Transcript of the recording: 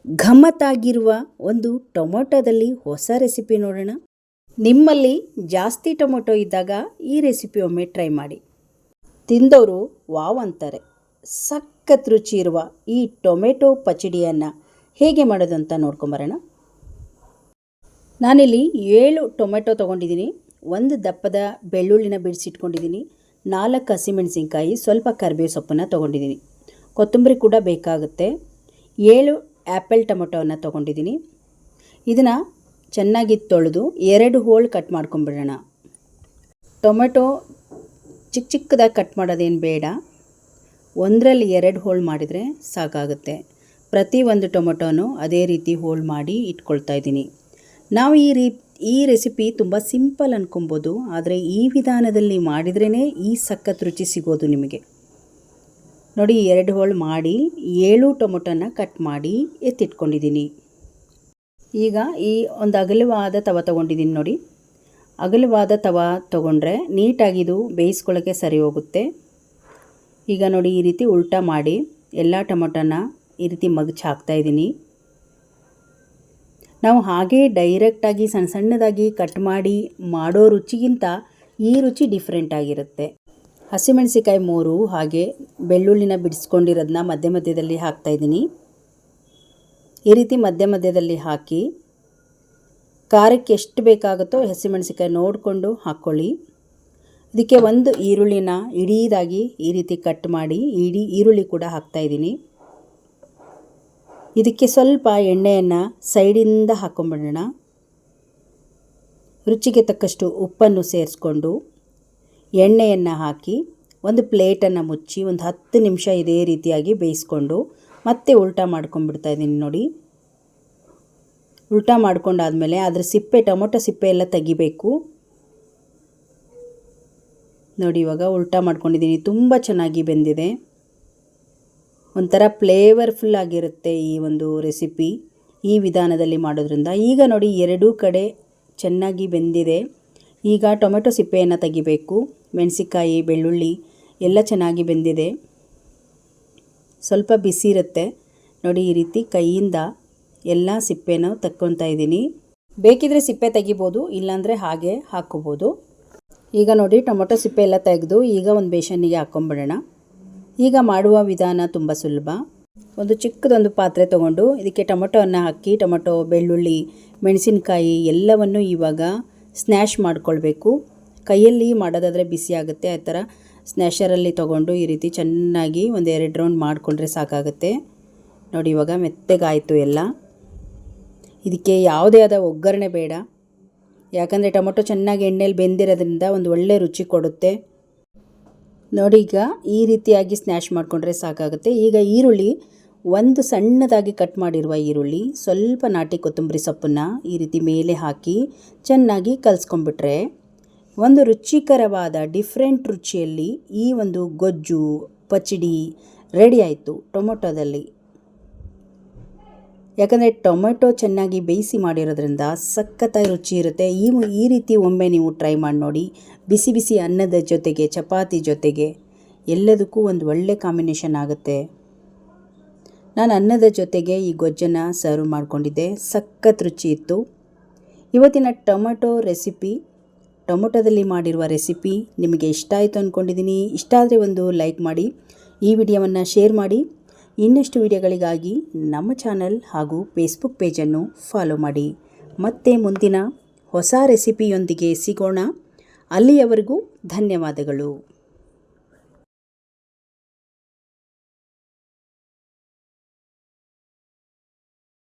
ಗಮ್ಮತ್ತಾಗಿರುವ ಒಂದು ಟೊಮೊಟೊದಲ್ಲಿ ಹೊಸ ರೆಸಿಪಿ ನೋಡೋಣ. ನಿಮ್ಮಲ್ಲಿ ಜಾಸ್ತಿ ಟೊಮೊಟೊ ಇದ್ದಾಗ ಈ ರೆಸಿಪಿ ಒಮ್ಮೆ ಟ್ರೈ ಮಾಡಿ. ತಿಂದವರು ವಾವ್ ಅಂತಾರೆ. ಸಖತ್ ರುಚಿ ಇರುವ ಈ ಟೊಮೆಟೊ ಪಚಡಿಯನ್ನು ಹೇಗೆ ಮಾಡೋದು ಅಂತ ನೋಡ್ಕೊಂಬರೋಣ. ನಾನಿಲ್ಲಿ 7 ಟೊಮೆಟೊ ತೊಗೊಂಡಿದ್ದೀನಿ. 1 ದಪ್ಪದ ಬೆಳ್ಳುಳ್ಳಿನ ಬಿಡಿಸಿಟ್ಕೊಂಡಿದ್ದೀನಿ. 4 ಹಸಿಮೆಣಸಿನ್ಕಾಯಿ, ಸ್ವಲ್ಪ ಕರಿಬೇವು ಸೊಪ್ಪನ್ನು ತೊಗೊಂಡಿದ್ದೀನಿ. ಕೊತ್ತಂಬರಿ ಕೂಡ ಬೇಕಾಗುತ್ತೆ. 7 ಆ್ಯಪಲ್ ಟೊಮೊಟೊವನ್ನು ತೊಗೊಂಡಿದ್ದೀನಿ. ಇದನ್ನು ಚೆನ್ನಾಗಿ ತೊಳೆದು 2 ಹೋಳು ಕಟ್ ಮಾಡ್ಕೊಂಬಿಡೋಣ. ಟೊಮೆಟೊ ಚಿಕ್ಕ ಚಿಕ್ಕದಾಗಿ ಕಟ್ ಮಾಡೋದೇನು ಬೇಡ. 1ರಲ್ಲಿ 2 ಹೋಳು ಮಾಡಿದರೆ ಸಾಕಾಗುತ್ತೆ. ಪ್ರತಿ ಒಂದು ಟೊಮೆಟೊನೂ ಅದೇ ರೀತಿ ಹೋಳು ಮಾಡಿ ಇಟ್ಕೊಳ್ತಾ ಇದ್ದೀನಿ. ನಾವು ಈ ರೆಸಿಪಿ ತುಂಬ ಸಿಂಪಲ್ ಅಂದ್ಕೊಬೋದು, ಆದರೆ ಈ ವಿಧಾನದಲ್ಲಿ ಮಾಡಿದ್ರೇ ಈ ಸಖತ್ ರುಚಿ ಸಿಗೋದು ನಿಮಗೆ. ನೋಡಿ, 2 ಹೋಳು ಮಾಡಿ 7 ಟೊಮೊಟೊನ ಕಟ್ ಮಾಡಿ ಎತ್ತಿಟ್ಕೊಂಡಿದ್ದೀನಿ. ಈಗ ಈ ಒಂದು ಅಗಲವಾದ ತವ ತೊಗೊಂಡಿದ್ದೀನಿ. ನೋಡಿ, ಅಗಲವಾದ ತವ ತೊಗೊಂಡ್ರೆ ನೀಟಾಗಿ ಇದು ಬೇಯಿಸ್ಕೊಳ್ಳೋಕ್ಕೆ ಸರಿ ಹೋಗುತ್ತೆ. ಈಗ ನೋಡಿ, ಈ ರೀತಿ ಉಲ್ಟಾ ಮಾಡಿ ಎಲ್ಲ ಟೊಮೊಟೊನ ಈ ರೀತಿ ಮಗ್ಚಿ ಹಾಕ್ತಾಯಿದ್ದೀನಿ. ನಾವು ಹಾಗೇ ಡೈರೆಕ್ಟಾಗಿ ಸಣ್ಣ ಸಣ್ಣದಾಗಿ ಕಟ್ ಮಾಡಿ ಮಾಡೋ ರುಚಿಗಿಂತ ಈ ರುಚಿ ಡಿಫ್ರೆಂಟ್ ಆಗಿರುತ್ತೆ. ಹಸಿಮೆಣಸಿಕಾಯಿ 3, ಹಾಗೆ ಬೆಳ್ಳುಳ್ಳಿನ ಬಿಡಿಸ್ಕೊಂಡಿರೋದನ್ನ ಮಧ್ಯದಲ್ಲಿ ಹಾಕ್ತಾಯಿದ್ದೀನಿ. ಈ ರೀತಿ ಮಧ್ಯದಲ್ಲಿ ಹಾಕಿ ಖಾರಕ್ಕೆ ಎಷ್ಟು ಬೇಕಾಗುತ್ತೋ ಹಸಿಮೆಣಸಿಕಾಯಿ ನೋಡಿಕೊಂಡು ಹಾಕ್ಕೊಳ್ಳಿ. ಇದಕ್ಕೆ 1 ಈರುಳ್ಳಿನ ಇಡೀದಾಗಿ ಈ ರೀತಿ ಕಟ್ ಮಾಡಿ ಈರುಳ್ಳಿ ಕೂಡ ಹಾಕ್ತಾಯಿದ್ದೀನಿ. ಇದಕ್ಕೆ ಸ್ವಲ್ಪ ಎಣ್ಣೆಯನ್ನು ಸೈಡಿಂದ ಹಾಕ್ಕೊಂಬಿಡೋಣ. ರುಚಿಗೆ ತಕ್ಕಷ್ಟು ಉಪ್ಪನ್ನು ಸೇರಿಸ್ಕೊಂಡು ಎಣ್ಣೆಯನ್ನು ಹಾಕಿ ಒಂದು ಪ್ಲೇಟನ್ನು ಮುಚ್ಚಿ ಒಂದು 10 ನಿಮಿಷ ಇದೇ ರೀತಿಯಾಗಿ ಬೇಯಿಸ್ಕೊಂಡು ಮತ್ತೆ ಉಲ್ಟಾ ಮಾಡ್ಕೊಂಡ್ಬಿಡ್ತಾ ಇದ್ದೀನಿ. ನೋಡಿ, ಉಲ್ಟಾ ಮಾಡ್ಕೊಂಡಾದಮೇಲೆ ಅದರ ಟೊಮೊಟೊ ಸಿಪ್ಪೆ ಎಲ್ಲ ತೆಗಿಬೇಕು. ನೋಡಿ, ಇವಾಗ ಉಲ್ಟಾ ಮಾಡ್ಕೊಂಡಿದ್ದೀನಿ. ತುಂಬ ಚೆನ್ನಾಗಿ ಬೆಂದಿದೆ. ಒಂಥರ ಫ್ಲೇವರ್ಫುಲ್ ಆಗಿರುತ್ತೆ ಈ ಒಂದು ರೆಸಿಪಿ ಈ ವಿಧಾನದಲ್ಲಿ ಮಾಡೋದ್ರಿಂದ. ಈಗ ನೋಡಿ, 2 ಕಡೆ ಚೆನ್ನಾಗಿ ಬೆಂದಿದೆ. ಈಗ ಟೊಮೆಟೊ ಸಿಪ್ಪೆಯನ್ನು ತೆಗಿಬೇಕು. ಮೆಣಸಿಕಾಯಿ, ಬೆಳ್ಳುಳ್ಳಿ ಎಲ್ಲ ಚೆನ್ನಾಗಿ ಬೆಂದಿದೆ. ಸ್ವಲ್ಪ ಬಿಸಿ ಇರುತ್ತೆ. ನೋಡಿ, ಈ ರೀತಿ ಕೈಯಿಂದ ಎಲ್ಲ ಸಿಪ್ಪೆನೂ ತಕ್ಕೊತಾ ಇದ್ದೀನಿ. ಬೇಕಿದ್ರೆ ಸಿಪ್ಪೆ ತೆಗಿಬೋದು, ಇಲ್ಲಾಂದರೆ ಹಾಗೆ ಹಾಕ್ಕೋಬೋದು. ಈಗ ನೋಡಿ, ಟೊಮೆಟೊ ಸಿಪ್ಪೆ ಎಲ್ಲ ತೆಗೆದು ಈಗ ಒಂದು ಬೇಸನ್ನಿಗೆ ಹಾಕ್ಕೊಂಬಿಡೋಣ. ಈಗ ಮಾಡುವ ವಿಧಾನ ತುಂಬ ಸುಲಭ. ಒಂದು ಚಿಕ್ಕದೊಂದು ಪಾತ್ರೆ ತೊಗೊಂಡು ಇದಕ್ಕೆ ಟೊಮೆಟೊವನ್ನು ಹಾಕಿ ಟೊಮೆಟೊ, ಬೆಳ್ಳುಳ್ಳಿ, ಮೆಣಸಿನಕಾಯಿ ಎಲ್ಲವನ್ನು ಇವಾಗ ಸ್ನ್ಯಾಶ್ ಮಾಡ್ಕೊಳ್ಬೇಕು. ಕೈಯಲ್ಲಿ ಮಾಡೋದಾದರೆ ಬಿಸಿ ಆಗುತ್ತೆ. ಆ ಥರ ಸ್ನ್ಯಾಶರಲ್ಲಿ ತೊಗೊಂಡು ಈ ರೀತಿ ಚೆನ್ನಾಗಿ ಒಂದು 2 ರೌಂಡ್ ಮಾಡಿಕೊಂಡ್ರೆ ಸಾಕಾಗುತ್ತೆ. ನೋಡಿ, ಇವಾಗ ಮೆತ್ತಗಾಯಿತು ಎಲ್ಲ. ಇದಕ್ಕೆ ಯಾವುದೇ ಆದ ಒಗ್ಗರಣೆ ಬೇಡ, ಯಾಕಂದರೆ ಟೊಮೆಟೊ ಚೆನ್ನಾಗಿ ಎಣ್ಣೆಯಲ್ಲಿ ಬೆಂದಿರೋದ್ರಿಂದ ಒಂದು ಒಳ್ಳೆ ರುಚಿ ಕೊಡುತ್ತೆ. ನೋಡಿ, ಈಗ ಈ ರೀತಿಯಾಗಿ ಸ್ನ್ಯಾಶ್ ಮಾಡಿಕೊಂಡ್ರೆ ಸಾಕಾಗುತ್ತೆ. ಈಗ ಈರುಳ್ಳಿ, 1 ಸಣ್ಣದಾಗಿ ಕಟ್ ಮಾಡಿರುವ ಈರುಳ್ಳಿ, ಸ್ವಲ್ಪ ನಾಟಿ ಕೊತ್ತಂಬರಿ ಸೊಪ್ಪನ್ನು ಈ ರೀತಿ ಮೇಲೆ ಹಾಕಿ ಚೆನ್ನಾಗಿ ಕಲಿಸ್ಕೊಂಡ್ಬಿಟ್ರೆ ಒಂದು ರುಚಿಕರವಾದ ಡಿಫ್ರೆಂಟ್ ರುಚಿಯಲ್ಲಿ ಈ ಒಂದು ಗೊಜ್ಜು ಪಚಡಿ ರೆಡಿ ಆಯಿತು ಟೊಮೊಟೊದಲ್ಲಿ. ಯಾಕಂದರೆ ಟೊಮೆಟೊ ಚೆನ್ನಾಗಿ ಬೇಯಿಸಿ ಮಾಡಿರೋದ್ರಿಂದ ಸಖತ್ತಾಗಿ ರುಚಿ ಇರುತ್ತೆ. ಈ ರೀತಿ ಒಮ್ಮೆ ನೀವು ಟ್ರೈ ಮಾಡಿ ನೋಡಿ. ಬಿಸಿ ಬಿಸಿ ಅನ್ನದ ಜೊತೆಗೆ, ಚಪಾತಿ ಜೊತೆಗೆ ಎಲ್ಲದಕ್ಕೂ ಒಂದು ಒಳ್ಳೆ ಕಾಂಬಿನೇಷನ್ ಆಗುತ್ತೆ. ನಾನು ಅನ್ನದ ಜೊತೆಗೆ ಈ ಗೊಜ್ಜನ್ನು ಸರ್ವ್ ಮಾಡಿಕೊಂಡಿದ್ದೆ. ಸಖತ್ ರುಚಿ ಇತ್ತು. ಇವತ್ತಿನ ಟೊಮೊಟೊದಲ್ಲಿ ಮಾಡಿರುವ ರೆಸಿಪಿ ನಿಮಗೆ ಇಷ್ಟ ಆಯಿತು ಅಂದ್ಕೊಂಡಿದ್ದೀನಿ. ಇಷ್ಟ ಆದರೆ ಒಂದು ಲೈಕ್ ಮಾಡಿ, ಈ ವಿಡಿಯೋವನ್ನು ಶೇರ್ ಮಾಡಿ. ಇನ್ನಷ್ಟು ವಿಡಿಯೋಗಳಿಗಾಗಿ ನಮ್ಮ ಚಾನಲ್ ಹಾಗೂ ಫೇಸ್ಬುಕ್ ಪೇಜನ್ನು ಫಾಲೋ ಮಾಡಿ. ಮತ್ತೆ ಮುಂದಿನ ಹೊಸ ರೆಸಿಪಿಯೊಂದಿಗೆ ಸಿಗೋಣ. ಅಲ್ಲಿಯವರೆಗೂ ಧನ್ಯವಾದಗಳು.